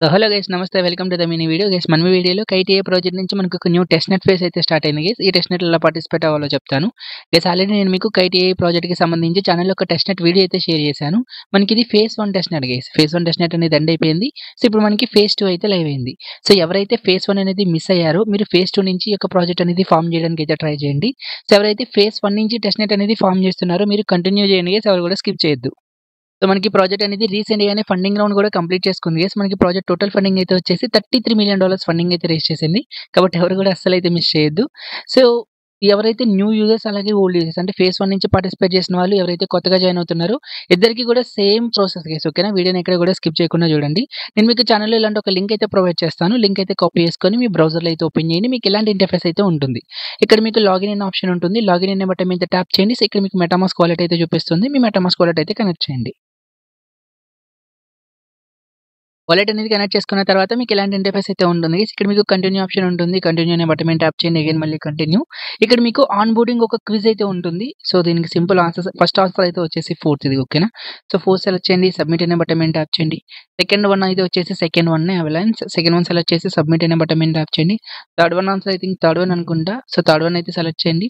So hello guys నమస్తే welcome to the mini video guys మన వీడియోలో కైటీఏ ప్రాజెక్ట్ నుంచి మనకు ఒక న్యూ టెస్ట్ నెట్ ఫేస్ అయితే స్టార్ట్ అయింది గైస్ ఈ టెస్ట్ నెట్ ఎలా పార్టిసిపేట్ అవ్వాలో చెప్తాను గైస్ ఆల్రెడీ నేను మీకు కైటీఏ ప్రాజెక్ట్ కి సంబంధించి ఛానల్లో ఒక టెస్ట్ నెట్ వీడియో అయితే షేర్ చేశాను మనకి ఇది face 1 test net guys face 1 test net అనేది ఎండ్ అయిపోయింది సో ఇప్పుడు మనకి ఫేస్ 2 అయితే లైవ్ అయింది సో ఎవరైతే ఫేస్ 1 అనేది మిస్ అయ్యారో మీరు ఫేస్ 2 నుంచి ఒక ప్రాజెక్ట్ అనేది ఫామ్ చేయడానికి అయితే ట్రై చేయండి సో ఎవరైతే ఫేస్ 1 నుంచి టెస్ట్ నెట్ అనేది ఫామ్ చేస్తున్నారో మీరు కంటిన్యూ చేయండి గైస్ ఎవరు కూడా స్కిప్ చేయొద్దు సో మనకి ప్రాజెక్ట్ అనేది రీసెంట్ గానే ఫండింగ్ రౌండ్ కూడా కంప్లీట్ చేసుకుంది గైస్ మనకి ప్రాజెక్ట్ టోటల్ ఫండింగ్ అయితే వచ్చేసి $33 మిలియన్ ఫండింగ్ అయితే రేస్ చేసింది కాబట్టి ఎవరు కూడా అస్సలు అయితే మిస్ చేయొద్దు సో ఎవరైతే న్యూ యూజర్స్ అలాగే ఓల్డ్ యూజర్స్ అంటే ఫేస్ 1 నుంచి పార్టిసిపేట్ చేసిన వాళ్ళు ఎవరైతే కొత్తగా జాయిన్ అవుతున్నారో ఇద్దరికి కూడా సేమ్ ప్రాసెస్ గైస్ ఓకేనా వీడియోని ఎక్కడ కూడా స్కిప్ చేయకుండా చూడండి నేను మీకు ఛానల్లో ఇలాంటి ఒక లింక్ అయితే ప్రొవైడ్ చేస్తాను లింక్ అయితే కాపీ చేసుకొని మీ బ్రౌజర్లో అయితే ఓపెన్ చేయండి మీకు ఇలాంటి ఇంటర్ఫేస్ అయితే ఉంటుంది ఇక్కడ మీకు లాగిన్ ఇన్ ఆప్షన్ ఉంటుంది లాగిన్ ఇన్ బటన్ మీద ట్యాప్ చేయండి సో ఇక్కడ మీకు మెటామాస్క్ వాలెట్ అయితే చూపిస్తుంది మీ మెటామాస్క్ వాలెట్ అయితే కనెక్ట్ చేయండి వాలెట్ అనేది కనెక్ట్ చేసుకున్న తర్వాత మీకు ఇలాంటి ఇంటర్ఫేస్ అయితే ఉంటుంది ఇక్కడ మీకు కంటిన్యూ ఆప్షన్ ఉంటుంది కంటిన్యూ అనే బటన్ మీద ట్యాప్ చేయండి అగైన్ మళ్ళీ కంటిన్యూ ఇక్కడ మీకు ఆన్ బోర్డింగ్ ఒక క్విజ్ అయితే ఉంటుంది సో దీనికి సింపుల్ ఆన్సర్ ఫస్ట్ ఆన్సర్ అయితే వచ్చేసి ఫోర్త్ ఇది ఓకేనా సో ఫోర్త్ సెలెక్ట్ చేయండి సబ్మిట్ అనే బటన్ మీద ట్యాప్ చేయండి సెకండ్ వన్ అయితే వచ్చేసి second one avalanche second one select చేసి సబ్మిట్ అనే బటన్ మీద ట్యాప్ చేయండి third one answer I think third one అనుకుంటా సో థర్డ్ వన్ అయితే సెలెక్ట్ చేయండి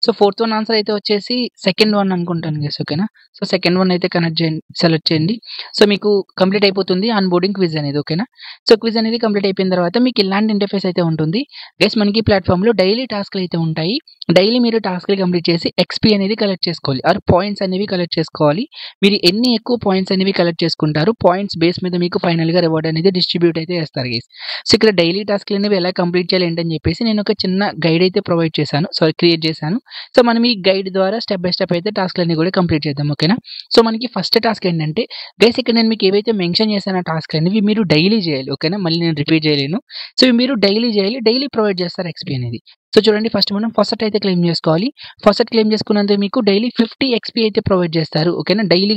సో ఫోర్త్ వన్ ఆన్సర్ అయితే వచ్చేసి సెకండ్ వన్ అనుకుంటాను గైస్ ఓకేనా సో సెకండ్ వన్ అయితే కనెక్ట్ చేయండి సెలెక్ట్ చేయండి సో మీకు కంప్లీట్ అయిపోతుంది ఆన్ బోర్డింగ్ క్విజ్ అనేది ఓకేనా సో క్విజ్ అనేది కంప్లీట్ అయిపోయిన తర్వాత మీకు ఇలాంటి ఇంటర్ఫేస్ అయితే ఉంటుంది గైస్ మనకి ప్లాట్ఫామ్ లో డైలీ టాస్క్లు అయితే ఉంటాయి డైలీ మీరు టాస్క్లు కంప్లీట్ చేసి ఎక్స్పీ అనేది కలెక్ట్ చేసుకోవాలి ఆర్ పాయింట్స్ అనేవి కలెక్ట్ చేసుకోవాలి మీరు ఎన్ని ఎక్కువ పాయింట్స్ అనేవి కలెక్ట్ చేసుకుంటారు పాయింట్స్ బేస్ మీద మీకు ఫైనల్ గా రివార్డ్ అనేది డిస్ట్రిబ్యూట్ అయితే చేస్తారు గైస్ సో ఇక్కడ డైలీ టాస్క్లు అనేవి ఎలా కంప్లీట్ చేయాలి ఏంటని చెప్పేసి నేను ఒక చిన్న గైడ్ అయితే ప్రొవైడ్ చేశాను క్రియేట్ చేశాను సో మనం ఈ గైడ్ ద్వారా స్టెప్ బై స్టెప్ అయితే టాస్క్లన్నీ కూడా కంప్లీట్ చేద్దాం ఓకేనా సో మనకి ఫస్ట్ టాస్క్ ఏంటంటే గైస్ ఇక్కడ నేను మీకు ఏవైతే మెన్షన్ చేశాను ఆ టాస్క్ అనేవి మీరు డైలీ చేయాలి ఓకేనా మళ్ళీ నేను రిపీట్ చేయలేను సో ఇవి మీరు డైలీ చేయాలి డైలీ ప్రొవైడ్ చేస్తారు ఎక్స్పీ అనేది సో చూడండి ఫస్ట్ మనం ఫస్ట్ అయితే క్లెయిమ్ చేసుకోవాలి ఫస్ట్ క్లెయిమ్ చేసుకున్నందుకు మీకు డైలీ 50 ఎక్స్పీ అయితే ప్రొవైడ్ చేస్తారు ఓకేనా డైలీ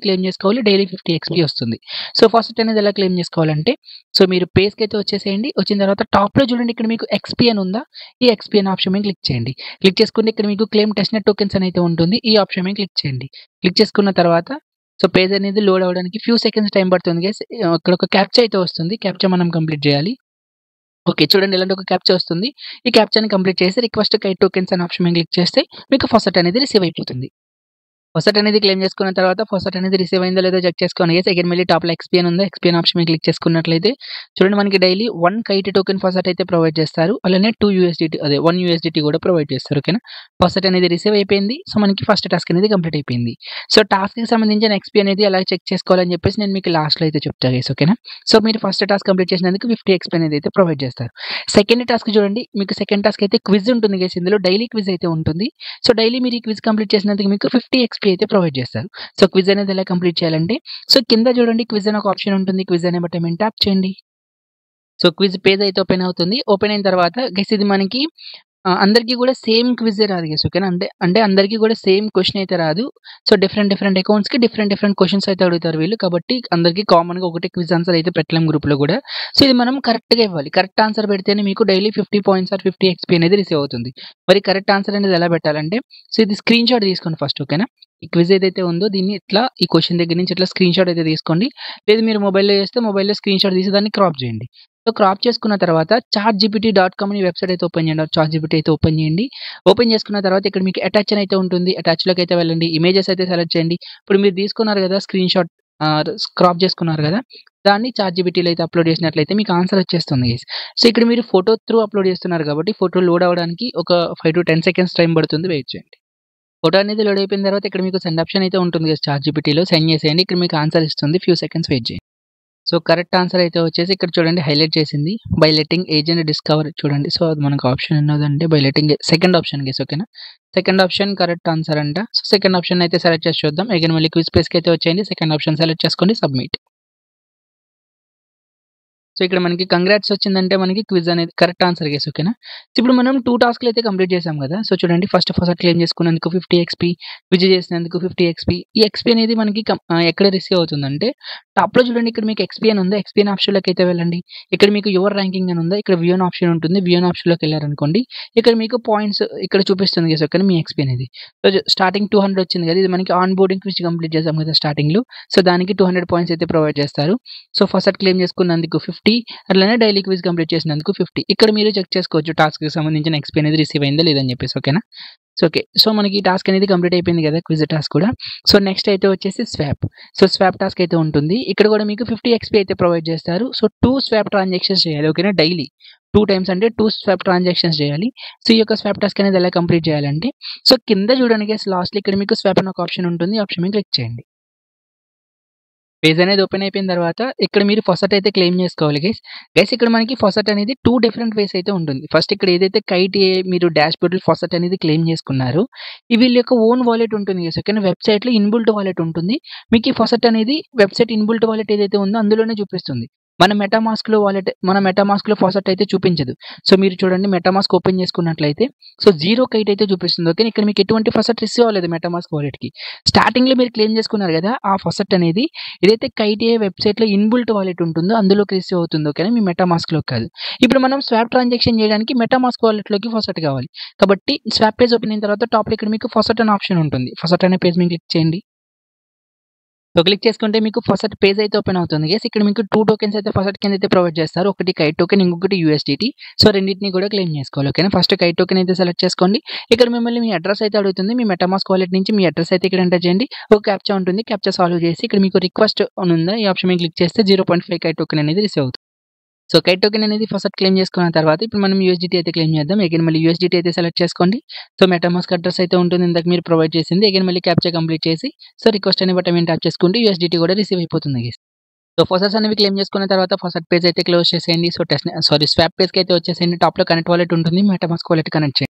క్లెయిమ్ చేసుకోవాలి డైలీ 50 ఎక్స్పీ వస్తుంది సో ఫస్ట్ అనేది ఎలా క్లెయిమ్ చేసుకోవాలంటే సో మీరు పేజ్కి అయితే వచ్చేసేయండి వచ్చిన తర్వాత టాప్ లో చూడండి ఇక్కడ మీకు ఎక్స్పీ అని ఉందా ఈ ఎక్స్పీ అనే ఆప్షన్ మీద క్లిక్ చేయండి క్లిక్ చేసుకుంటే ఇక్కడ మీకు క్లెయిమ్ టెస్ట్ నెట్ టోకెన్స్ అని అయితే ఉంటుంది ఈ ఆప్షన్ మీద క్లిక్ చేయండి క్లిక్ చేసుకున్న తర్వాత సో పేజ్ అనేది లోడ్ అవ్వడానికి ఫ్యూ సెకండ్స్ టైం పడుతుంది గైస్ ఇక్కడ ఒక క్యాప్చా అయితే వస్తుంది క్యాప్చా మనం కంప్లీట్ చేయాలి ఓకే చూడండి ఇలాంటి ఒక క్యాప్చా వస్తుంది ఈ క్యాప్చాని కంప్లీట్ చేసి రిక్వెస్ట్ కైట్ టోకెన్స్ అనే ఆప్షన్ మీద క్లిక్ చేస్తే మీకు ఫస్ట్ అనేది రిసీవ్ అయిపోతుంది ఫస్ట్ అనేది క్లెయిమ్ చేసుకున్న తర్వాత ఫస్ట్ అనేది రిసీవ్ అయిందో లేదో చెక్ చేసుకోండి గైస్ అగైన్ మళ్ళీ టాప్ లో ఎక్స్పీ ఉందో ఎక్స్పీ ఆప్షన్ మీద క్లిక్ చేసుకున్నట్లయితే చూడండి మనకి డైలీ 1 కైట్ టోకెన్ ఫస్ట్ అయితే ప్రొవైడ్ చేస్తారు అలానే 2 USDT అదే 1 USDT కూడా ప్రొవైడ్ చేస్తారు ఓకేనా ఫస్ట్ అనేది రిసీవ్ అయిపోయింది సో మనకి ఫస్ట్ టాస్క్ అనేది కంప్లీట్ అయిపోయింది సో టాస్క్ కి సంబంధించిన ఎక్స్పీ అనేది ఎలా చెక్ చేసుకోవాలని చెప్పేసి నేను మీకు లాస్ట్ లో అయితే చెప్తా గైస్ ఓకేనా సో మీరు ఫస్ట్ టాస్క్ కంప్లీట్ చేసినందుకు 50 ఎక్స్పీ అనేది అయితే ప్రొవైడ్ చేస్తారు సెకండ్ టాస్క్ చూడండి మీకు సెకండ్ టాస్క్ అయితే క్విజ్ ఉంటుంది గైస్ ఇందులో డైలీ క్విజ్ అయితే ఉంటుంది సో డైలీ మీరు ఈ క్విజ్ కంప్లీట్ చేసినందుకు మీకు 50 ఎక్స్పీ అయితే ప్రొవైడ్ చేస్తారు సో క్విజ్ అనేది ఎలా కంప్లీట్ చేయాలంటే సో కింద చూడండి క్విజ్ అనే ఒక ఆప్షన్ ఉంటుంది క్విజ్ అనే బటన్ మీద ట్యాప్ చేయండి సో క్విజ్ పేజ్ అయితే ఓపెన్ అవుతుంది ఓపెన్ అయిన తర్వాత గైస్ ఇది మనకి అందరికీ కూడా సేమ్ క్విజ్ రాదు గైస్ ఓకేనా అంటే అందరికీ కూడా సేమ్ క్వశ్చన్ అయితే రాదు సో డిఫరెంట్ అకౌంట్స్ కి డిఫరెంట్ క్వశ్చన్స్ అయితే అడుగుతారు వీళ్ళు కాబట్టి అందరికీ కామన్ గా ఒకటే క్విజ్ ఆన్సర్ అయితే పెట్టలేం గ్రూప్ లో కూడా సో ఇది మనం కరెక్ట్ గా ఇవ్వాలి కరెక్ట్ ఆన్సర్ పెడితేనే మీకు డైలీ 50 పాయింట్స్ ఆర్ 50 ఎక్స్పీ అనేది రిసీవ్ అవుతుంది మరి కరెక్ట్ ఆన్సర్ అనేది ఎలా పెట్టాలంటే సో ఇది స్క్రీన్ షాట్ తీసుకోండి ఫస్ట్ ఓకేనా ఈ క్విజ్ ఏదైతే ఉందో దీన్ని ఇట్లా ఈ క్వశ్చన్ దగ్గర నుంచి ఇట్లా స్క్రీన్ షాట్ అయితే తీసుకోండి లేదు మీరు మొబైల్లో చేస్తే మొబైల్లో స్క్రీన్ షాట్ తీసి దాన్ని క్రాప్ చేయండి సో క్రాప్ చేసుకున్న తర్వాత chartgpt.com అనే వెబ్సైట్ అయితే ఓపెన్ చేయండి చార్ట్ అయితే ఓపెన్ చేయండి ఓపెన్ చేసుకున్న తర్వాత ఇక్కడ మీకు అటాచ్ అని అయితే ఉంటుంది అటాచ్ లోకి అయితే వెళ్ళండి ఇమేజెస్ అయితే సెలెక్ట్ చేయండి ఇప్పుడు మీరు తీసుకున్నారు కదా స్క్రీన్ షాట్ క్రాప్ చేసుకున్నారు కదా దాన్ని చార్ట్ అయితే అప్లోడ్ చేసినట్లయితే మీకు ఆన్సర్ వచ్చేస్తుంది సో ఇక్కడ మీరు ఫోటో త్రూ అప్లోడ్ చేస్తున్నారు కాబట్టి ఫోటో లోడ్ అవ్వడానికి ఒక 5 to 10 సెకండ్స్ టైం పడుతుంది వెయిట్ చేయండి ఫోటో అనేది లోడ్ అయిపోయిన తర్వాత ఇక్కడ మీకు సెండ్ ఆప్షన్ అయితే ఉంటుంది కదా చార్ట్ సెండ్ చేసేయండి ఇక్కడ మీకు ఆన్సర్ ఇస్తుంది ఫ్యూ సెకండ్స్ వెయిట్ చేయండి సో కరెక్ట్ ఆన్సర్ అయితే వచ్చేసి ఇక్కడ చూడండి హైలైట్ చేసింది బై లెట్టింగ్ ఏజెంట్ డిస్కవర్ చూడండి సో అది మనకు ఆప్షన్ ఉన్నదంటే by letting second option guess ఓకేనా సెకండ్ ఆప్షన్ కరెక్ట్ ఆన్సర్ అంట సో సెకండ్ ఆప్షన్ అయితే సెలెక్ట్ చేసి చూద్దాం అగైన్ మళ్ళీ క్విజ్ ప్లేస్కి అయితే వచ్చేయండి సెకండ్ ఆప్షన్ సెలెక్ట్ చేసుకోండి సబ్మిట్ సో, ఇక్కడ మనకి కంగ్రాట్స్ వచ్చిందంటే మనకి క్విజ్ అనేది కరెక్ట్ ఆన్సర్ గైస్ ఓకేనా. సో, ఇప్పుడు మనం 2 టాస్క్‌లు అయితే కంప్లీట్ చేసాం కదా! సో, చూడండి ఫస్ట్ క్లెయిమ్ చేసుకున్నందుకు 50 ఎక్స్‌పీ, విజయ్ చేసినందుకు 50 ఎక్స్‌పీ. ఈ ఎక్స్‌పీ అనేది మనకి ఎక్కడ రిసీవ్ అవుతుందంటే టాప్‌లో చూడండి ఇక్కడ మీకు ఎక్స్‌పీ అని ఉందా? ఎక్స్‌పీ అనే ఆప్షన్‌లోకి అయితే వెళ్ళండి. ఇక్కడ మీకు యువర్ ర్యాంకింగ్ అని ఉందా? ఇక్కడ వ్యూ అనే ఆప్షన్ ఉంటుంది. వ్యూ అనే ఆప్షన్‌లోకి వెళ్లారనుకోండి. ఇక్కడ మీకు పాయింట్స్ ఇక్కడ చూపిస్తుంది గైస్ ఓకేనా మీ ఎక్స్‌పీ అనేది. సో, స్టార్టింగ్ 200 వచ్చింది కదా! ఇది మనకి ఆన్ బోర్డింగ్ క్విజ్ కంప్లీట్ చేసాం కదా స్టార్టింగ్‌లో. సో, దానికి 200 పాయింట్స్ అయితే ప్రొవైడ్ చేస్తారు. సో, ఫస్ట్ క్లెయిమ్ చేసుకున్నందుకు 50 అట్లనే డైలీ క్విజ్ కంప్లీట్ చేసినందుకు 50. ఇక్కడ మీరు చెక్ చేసుకోవచ్చు టాస్క్‌కి సంబంధించిన ఎక్స్‌పీ అనేది రిసీవ్ అయిందా లేదని చెప్పేసి ఓకేనా. So, okay. సో, మనకి ఈ టాస్క్ అనేది కంప్లీట్ అయిపోయింది కదా! క్విజ్ టాస్క్ కూడా. సో, నెక్స్ట్ అయితే వచ్చేసి స్వాప్. సో, స్వాప్ టాస్క్ అయితే ఉంటుంది. ఇక్కడ కూడా మీకు 50 ఎక్స్‌పీ అయితే ప్రొవైడ్ చేస్తారు. సో, 2 స్వాప్ ట్రాన్సాక్షన్స్ చేయాలి ఓకేనా డైలీ. 2 టైమ్స్ అంటే 2 స్వాప్ ట్రాన్సాక్షన్స్ చేయాలి. సో, ఈ యొక్క స్వాప్ టాస్క్ అనేది ఎలా కంప్లీట్ చేయాలంటే సో, కింద చూడండి గైస్ లాస్ట్‌లో ఇక్కడ మీకు స్వాప్ అని ఒక ఆప్షన్ ఉంటుంది. ఆప్షన్ మీద క్లిక్ చేయండి. పేజ్ అనేది ఓపెన్ అయిపోయిన తర్వాత ఇక్కడ మీరు ఫస్ట్ అయితే క్లెయిమ్ చేసుకోవాలి గైస్. గైస్ ఇక్కడ మనకి ఫస్ట్ అనేది 2 డిఫరెంట్ వేస్ అయితే ఉంటుంది. ఫస్ట్ ఇక్కడ ఏదైతే కైట్ మీరు డాష్‌బోర్డ్‌లో ఫస్ట్ అనేది క్లెయిమ్ చేసుకున్నారో ఈ వీళ్ళ యొక్క ఓన్ వాలెట్ ఉంటుంది గైస్ ఓకేనా. వెబ్‌సైట్‌లో ఇన్‌బిల్ట్ వాలెట్ ఉంటుంది. మీకు ఈ ఫస్ట్ అనేది వెబ్‌సైట్ ఇన్‌బిల్ట్ వాలెట్ ఏదైతే ఉందో అందులోనే చూపిస్తుంది. మన మెటామాస్క్‌లో ఫస్ట్ అయితే చూపించదు. సో, మీరు చూడండి మెటామాస్క్ ఓపెన్ చేసుకున్నట్లయితే సో, 0 కైట్ అయితే చూపిస్తుంది ఓకేనా. ఇక్కడ మీకు ఎటువంటి ఫస్ట్ రిసీవ్ అవ్వలేదు మెటామాస్క్ వాలెట్‌కి. స్టార్టింగ్‌లో మీరు క్లెయిమ్ చేసుకున్నారు కదా! ఆ ఫస్ట్ అనేది ఏదైతే కైట్ వెబ్‌సైట్‌లో ఇన్‌బిల్ట్ వాలెట్ ఉంటుందో అందులోకి రిసీవ్ అవుతుంది ఓకేనా. మీ మెటామాస్క్‌లోకి కాదు. ఇప్పుడు మనం స్వాప్ ట్రాన్సాక్షన్ చేయడానికి మెటామాస్క్ వాలెట్‌లోకి ఫస్ట్ కావాలి. కాబట్టి స్వాప్ పేజ్ ఓపెన్ అయిన తర్వాత టాప్‌లో ఇక్కడ మీకు ఫస్ట్ అనే ఆప్షన్ ఉంటుంది. ఫస్ట్ అనే పేజ్ మీద క్లిక్ చేయండి. సో, క్లిక్ చేసుకుంటే మీకు ఫస్ట్ పేజ్ అయితే ఓపెన్ అవుతుంది గైస్. ఇక్కడ మీకు 2 టోకెన్స్ అయితే ఫస్ట్ కింద అయితే ప్రొవైడ్ చేస్తారు. ఒకటి కైట్ టోకెన్ ఇంకొకటి యూఎస్‌డిటీ. సో, రెండిటిని కూడా క్లెయిమ్ చేసుకోవాలి ఓకేనా. ఫస్ట్ కైట్ టోకెన్ అయితే సెలెక్ట్ చేసుకోండి. ఇక్కడ మిమ్మల్ని మీ అడ్రెస్ అయితే అడుగుతుంది. మీ మెటామాస్క్ వాలెట్ నుంచి మీ అడ్రెస్ అయితే ఇక్కడ ఎంటర్ చేయండి. ఒక క్యాప్చా ఉంటుంది. క్యాప్చా సాల్వ్ చేసి ఇక్కడ మీకు రిక్వెస్ట్ అని ఉందా ఈ ఆప్షన్ మీద క్లిక్ చేస్తే 0.5 కైట్ టోకెన్ అనేది రిసీవ్ అవుతుంది. సో, కైట్ టోకెన్ అనేది ఫస్ట్ క్లెయిమ్ చేసుకున్న తర్వాత ఇప్పుడు మనం యూఎస్‌డిటీ అయితే క్లెయిమ్ చేద్దాం. అగైన్ మళ్ళీ యూఎస్‌డిటీ అయితే సెలెక్ట్ చేసుకోండి. సో, మెటామాస్క్ అడ్రెస్ అయితే ఉంటుంది ఇందాక మీరు ప్రొవైడ్ చేసింది. అగైన్ మళ్ళీ క్యాప్చా కంప్లీట్ చేసి సో, రిక్వెస్ట్ అనే బటన్ మీద ట్యాప్ చేసుకుంటే యూఎస్‌డిటీ కూడా రిసీవ్ అయిపోతుంది గైస్. సో, ఫసెట్స్ అనేవి క్లెయిమ్ చేసుకున్న తర్వాత ఫస్ట్ పేజ్ అయితే క్లోజ్ చేసేయండి. సో, స్వాప్ పేజ్‌కి అయితే వచ్చేసేయండి. టాప్‌లో కనెక్ట్ వాలెట్ ఉంటుంది. మెటామాస్క్ వాలెట్ కనెక్ట్ చేయండి.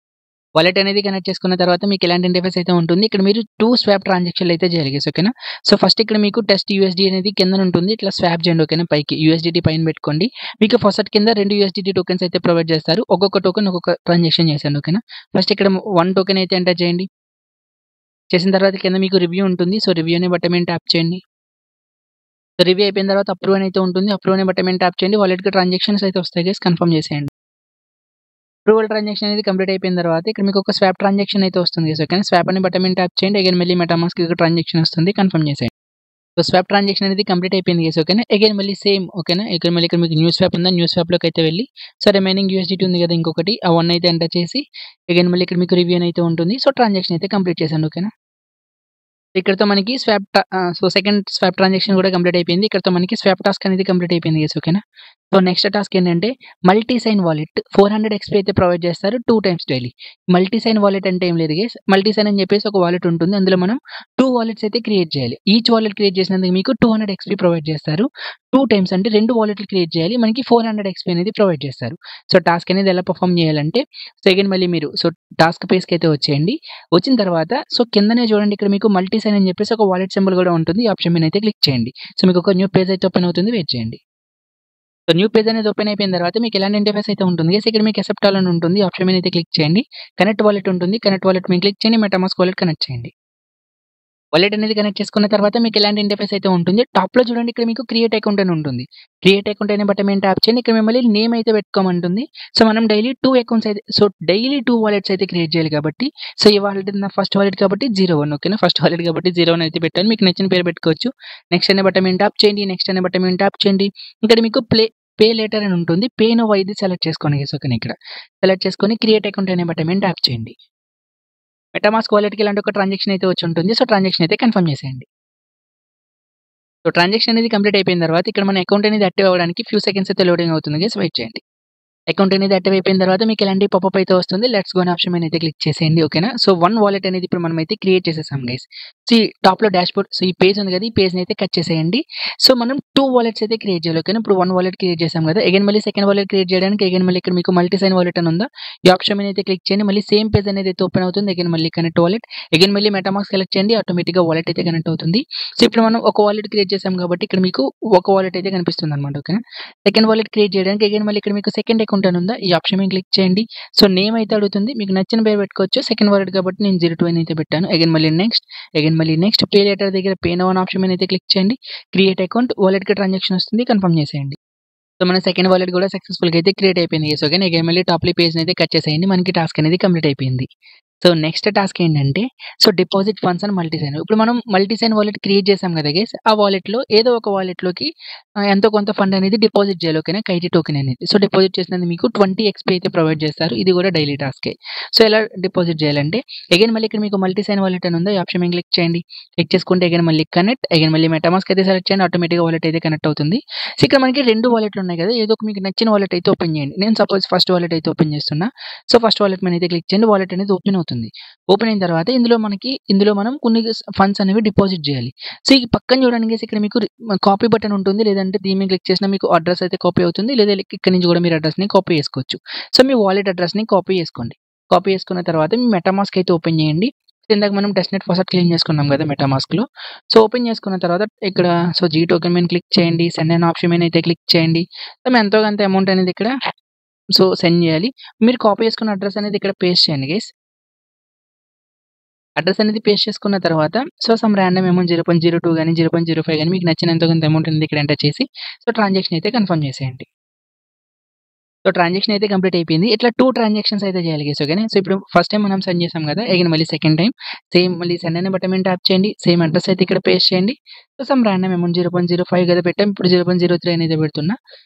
వాలెట్ అనేది కనెక్ట్ చేసుకున్న తర్వాత మీకు ఇలాంటి ఇంటర్ఫేస్ అయితే ఉంటుంది. ఇక్కడ మీరు 2 స్వాప్ ట్రాన్సాక్షన్‌లు అయితే చేయాలి గైస్ ఓకేనా. సో, ఫస్ట్ ఇక్కడ మీకు టెస్ట్ యూఎస్‌డి అనేది కిందన ఉంటుంది. ఇట్లా స్వాప్ చేయండి ఓకేనా పైకి. యూఎస్‌డిటీ పైన పెట్టుకోండి. మీకు ఫస్ట్ కింద 2 యూఎస్‌డిటీ టోకెన్స్ అయితే ప్రొవైడ్ చేస్తారు. ఒక్కొక్క టోకెన్ ఒక్కొక్క ట్రాన్సాక్షన్ చేసేయండి ఓకేనా. ఫస్ట్ ఇక్కడ 1 టోకెన్ అయితే ఎంటర్ చేయండి. చేసిన తర్వాత కింద మీకు రివ్యూ ఉంటుంది. సో, రివ్యూ అనే బటన్ మీద ట్యాప్ చేయండి. సో, రివ్యూ అయిపోయిన తర్వాత అప్రూవ్ అని అయితే ఉంటుంది. అప్రూవ్ అనే బటన్ మీద ట్యాప్ చేయండి. వాలెట్‌కి ట్రాన్సాక్షన్స్ అయితే వస్తాయి గైస్ కన్ఫర్మ్ చేసేయండి. అప్రూవల్ ట్రాన్సాక్షన్ అనేది కంప్లీట్ అయిపోయిన తర్వాత ఇక్కడ మీకు ఒక స్వాప్ ట్రాన్సాక్షన్ అయితే వస్తుంది గైస్ ఓకేనా. స్వాప్ అనే బటన్ మీద ట్యాప్ చేయండి. అగైన్ మళ్ళీ మెటామాస్క్ ట్రాన్సాక్షన్ వస్తుంది కన్ఫర్మ్ చేసేయండి. సో, స్వాప్ ట్రాన్సాక్షన్ అనేది కంప్లీట్ అయిపోయింది గైస్ ఓకేనా. అగైన్ మళ్ళీ సేమ్ ఓకేనా. ఇక్కడ మళ్ళీ ఇక్కడ మీకు న్యూ స్వాప్ ఉందా న్యూ స్వాప్‌లోకి అయితే వెళ్ళి సో, రిమైనింగ్ యూఎస్‌డిటీ ఉంది కదా ఇంకొకటి ఆ 1 అయితే ఎంటర్ చేసి అగైన్ మళ్ళీ ఇక్కడ మీకు రివ్యూ అని అయితే ఉంటుంది. సో, ట్రాన్సాక్షన్ అయితే కంప్లీట్ చేసేయండి ఓకేనా. ఇక్కడితో మనకి సో, సెకండ్ స్వాప్ ట్రాన్సాక్షన్ కూడా కంప్లీట్ అయిపోయింది. ఇక్కడితో మనకి స్వాప్ టాస్క్ అనేది కంప్లీట్ అయిపోయింది గైస్ ఓకేనా. సో, నెక్స్ట్ టాస్క్ ఏంటంటే మల్టీ సైన్ వాలెట్ 400 ఎక్స్‌పీ అయితే ప్రొవైడ్ చేస్తారు 2 times daily. Multi sign wallet అంటే ఏం లేదు గైస్. మల్టీ సైన్ అని చెప్పేసి ఒక వాలెట్ ఉంటుంది. అందులో మనం 2 వాలెట్స్ అయితే క్రియేట్ చేయాలి. ఈచ్ వాలెట్ క్రియేట్ చేసినందుకు మీకు 200 ఎక్స్‌పీ ప్రొవైడ్ చేస్తారు. 2 టైమ్స్ అంటే 2 వాలెట్‌లు క్రియేట్ చేయాలి. మనకి 400 ఎక్స్‌పీ అనేది ప్రొవైడ్ చేస్తారు. సో, టాస్క్ అనేది ఎలా పెర్ఫార్మ్ చేయాలంటే అగైన్ మళ్ళీ మీరు సో, టాస్క్ పేజ్‌కి అయితే వచ్చేయండి. వచ్చిన తర్వాత సో, కిందనే చూడండి ఇక్కడ మీకు మల్టీ సైన్ అని చెప్పేసి ఒక వాలెట్ సింబల్ కూడా ఉంటుంది. ఈ ఆప్షన్ మీద అయితే క్లిక్ చేయండి. సో, మీకు ఒక న్యూ పేజ్ అయితే ఓపెన్ అవుతుంది. వెయిట్ చేయండి. సో, న్యూ పేజ్ అనేది ఓపెన్ అయిపోయిన తర్వాత మీకు ఎలాంటి ఇంటర్ఫేస్ అయితే ఉంటుంది. గైస్ ఇక్కడ మీకు యాక్సెప్ట్ ఆల్ అని ఉంటుంది. ఆప్షన్ మీద అయితే క్లిక్ చేయండి. కనెక్ట్ వాలెట్ ఉంటుంది. కనెక్ట్ వాలెట్ మీద క్లిక్ చేయండి. మెటామాస్క్ వాలెట్ కనెక్ట్ చేయండి. వాలెట్ అనేది కనెక్ట్ చేసుకున్న తర్వాత మీకు ఎలాంటి ఇంటర్ఫేస్ అయితే ఉంటుంది. టాప్‌లో చూడండి ఇక్కడ మీకు క్రియేట్ అకౌంట్ అని ఉంటుంది. క్రియేట్ అకౌంట్ అనే బటన్ మీద ట్యాప్ చేయండి. ఇక్కడ మిమ్మల్ని నేమ్ అయితే పెట్టుకోమంటుంది. సో, మనం డైలీ 2 అకౌంట్స్ అయితే డైలీ 2 వాలెట్స్ అయితే క్రియేట్ చేయాలి కాబట్టి సో, ఈ వాలెట్ నా ఫస్ట్ వాలెట్ కాబట్టి 01 ఓకేనా. ఫస్ట్ వాలెట్ కాబట్టి 01 అయితే పెట్టాలి. మీకు నచ్చిన పేరు పెట్టుకోవచ్చు. నెక్స్ట్ అనే బటన్ మీద ట్యాప్ చేయండి. నెక్స్ట్ అనే బటన్ మీద ట్యాప్ చేయండి. ఇక్కడ మీకు పే లేటర్ అని ఉంటుంది. పే నౌ ఇది సెలెక్ట్ చేసుకోండి గైస్ ఓకేనా. ఇక్కడ సెలెక్ట్ చేసుకొని క్రియేట్ అకౌంట్ అనే బటన్ మీద ట్యాప్ చేయండి. మెటామాస్క్ వాలెట్‌కి ఇలాంటి ఒక ట్రాన్సాక్షన్ అయితే వచ్చి ఉంటుంది. సో, ట్రాన్సాక్షన్ అయితే కన్ఫర్మ్ చేసేయండి. సో, ట్రాన్సాక్షన్ అనేది కంప్లీట్ అయిపోయిన తర్వాత ఇక్కడ మన అకౌంట్ అనేది యాక్టివ్ అవ్వడానికి ఫ్యూ సెకండ్స్ అయితే లోడింగ్ అవుతుంది గైస్ వెయిట్ చేయండి. అకౌంట్ అనేది యాక్టివ్ అయిపోయిన తర్వాత మీకు ఎలాంటి పాపప్ అయితే వస్తుంది. లెట్స్ గో అనే ఆప్షన్ మీద అయితే క్లిక్ చేసేయండి. ఓకేనా. సో 1 వాలెట్ అనేది ఇప్పుడు మనమైతే క్రియేట్ చేసేసాం గైస్. సో ఈ టాప్‌లో డాష్‌బోర్డ్ సో ఈ పేజ్ ఉంది కదా! ఈ పేజ్‌ని అయితే కట్ చేసేయండి. సో మనం 2 వాలెట్స్ అయితే క్రియేట్ చేయాలి. ఓకేనా. ఇప్పుడు 1 వాలెట్ క్రియేట్ చేసాం కదా! అగైన్ మళ్ళీ సెకండ్ వాలెట్ క్రియేట్ చేయడానికి అగైన్ మళ్ళీ ఇక్కడ మీకు మల్టీ సైన్ వాలెట్ అని ఉందా? ఈ ఆప్షన్ మీద అయితే క్లిక్ చేయండి. మళ్ళీ సేమ్ పేజ్ అనేది అయితే ఓపెన్ అవుతుంది. అగైన్ మళ్ళీ కనెక్ట్ వాలెట్. అగైన్ మళ్ళీ మెటామాస్క్ సెలెక్ట్ చేయండి. ఆటోమేటిక్‌గా వాలెట్ అయితే కనెక్ట్ అవుతుంది. సో ఇప్పుడు మనం ఒక వాలెట్ క్రియేట్ చేసాం కాబట్టి ఇక్కడ మీకు ఒక వాలెట్ అయితే కనిపిస్తుందన్నమాట. ఓకేనా. సెకండ్ వాలెట్ క్రియేట్ చేయడానికి అగైన్ మళ్ళీ ఇక్కడ మీకు సెకండ్ అకౌంట్ అని ఉందా? ఈ ఆప్షన్ మీద క్లిక్ చేయండి. సో నేమ్ అయితే అడుగుతుంది. మీకు నచ్చిన పేరు పెట్టుకోవచ్చు. సెకండ్ వాలెట్ కాబట్టి నేను 02 అని అయితే పెట్టాను. అగైన్ మళ్ళీ నెక్స్ట్, అగైన్ మళ్ళీ నెక్స్ట్ పే లేటర్ దగ్గర పే నౌ అనే ఆప్షన్ మీద అయితే క్లిక్ చేయండి. క్రియేట్ అకౌంట్ వాలెట్‌కి ట్రాన్సాక్షన్ వస్తుంది. కన్ఫర్మ్ చేసేయండి. సో మన సెకండ్ వాలెట్ కూడా సక్సెస్‌ఫుల్‌గా అయితే క్రియేట్ అయిపోయింది. సో అగైన్ మళ్ళీ టాప్‌లో పేజ్‌ని అయితే కట్ చేసేయండి. మనకి టాస్క్ అనేది కంప్లీట్ అయిపోయింది. సో నెక్స్ట్ టాస్క్ ఏంటంటే సో డిపాజిట్ ఫండ్స్ అండ్ మల్టీసైన్. ఇప్పుడు మనం మల్టీసైన్ వాలెట్ క్రియేట్ చేసాం కదా గైస్. ఆ వాలెట్‌లో ఏదో ఒక వాలెట్‌లోకి ఎంతో కొంత ఫండ్ అనేది డిపాజిట్ చేయాలి. ఓకేనా. కైటీ టోకెన్ అనేది. సో డిపాజిట్ చేసినందుకు మీకు 20 ఎక్స్‌పీ అయితే ప్రొవైడ్ చేస్తారు. ఇది కూడా డైలీ టాస్కే. సో ఎలా డిపాజిట్ చేయాలంటే అగైన్ మళ్ళీ ఇక్కడ మీకు మల్టీసైన్ వాలెట్ అని ఉందా? ఈ ఆప్షన్ మీద క్లిక్ చేయండి. క్లిక్ చేసుకుంటే అగైన్ మళ్ళీ కనెక్ట్, అగైన్ మళ్ళీ మెటామాస్క్ అయితే సెలెక్ట్ చేయండి. ఆటోమేటిక్‌గా వాలెట్ అయితే కనెక్ట్ అవుతుంది. సో ఇక్కడ మనకి 2 వాలెట్‌లు ఉన్నాయి కదా! ఏదో ఒక మీకు నచ్చిన వాలెట్ అయితే ఓపెన్ చేయండి. నేను సపోజ్ ఫస్ట్ వాలెట్ అయితే ఓపెన్ చేస్తున్నా. సో ఫస్ట్ వాలెట్ మీద అయితే క్లిక్ చేయండి. వాలెట్ అనేది ఓపెన్ అవుతుంది. ఓపెన్ అయిన తర్వాత ఇందులో మనం కొన్ని ఫండ్స్ అనేవి డిపాజిట్ చేయాలి. సో ఈ పక్కన చూడండి గైస్ ఇక్కడ మీకు కాపీ బటన్ ఉంటుంది. లేదంటే దీని మీద క్లిక్ చేసినా మీకు అడ్రెస్ అయితే కాపీ అవుతుంది. లేదా ఇక్కడ నుంచి కూడా మీరు అడ్రెస్‌ని కాపీ చేసుకోవచ్చు. సో మీ వాలెట్ అడ్రెస్‌ని కాపీ చేసుకోండి. కాపీ చేసుకున్న తర్వాత మీ మెటామాస్క్ అయితే ఓపెన్ చేయండి. ఇందాక మనం టెస్ట్‌నెట్ పాస్వర్డ్ క్లీన్ చేసుకున్నాం కదా మెటామాస్క్‌లో. సో ఓపెన్ చేసుకున్న తర్వాత ఇక్కడ సో జీ టోకెన్ మీద క్లిక్ చేయండి. సెండ్ అనే ఆప్షన్ మీద అయితే క్లిక్ చేయండి. సో ఎంతో కొంత అమౌంట్ అనేది ఇక్కడ సో సెండ్ చేయాలి. మీరు కాపీ చేసుకున్న అడ్రెస్ అనేది ఇక్కడ పేస్ట్ చేయండి గైస్. అడ్రెస్ అనేది పేస్ట్ చేసుకున్న తర్వాత సో సమ్ రాండమ్ అమౌంట్ 0.02 గాని, 0.05 గాని మీకు నచ్చిన ఎంతో కొంత అమౌంట్ అనేది ఇక్కడ ఎంటర్ చేసి సో ట్రాన్సాక్షన్ అయితే కన్ఫర్మ్ చేసేయండి. సో ట్రాన్సాక్షన్ అయితే కంప్లీట్ అయిపోయింది. ఇట్లా 2 ట్రాన్సాక్షన్స్ అయితే చేయాలి గైస్. ఓకేనా. సో ఇప్పుడు ఫస్ట్ టైమ్ మనం సెండ్ చేసాం కదా! అగైన్ మళ్ళీ సెకండ్ టైమ్ సేమ్ మళ్ళీ సెండ్ అనే బటన్ మీద ట్యాప్ చేయండి. సేమ్ అడ్రెస్ అయితే ఇక్కడ పేస్ట్ చేయండి. సో సమ్ రాండమ్ అమౌంట్ 0.05 కదా పెట్టాం. ఇప్పుడు 0.03 అనేది పెడుతున్నా.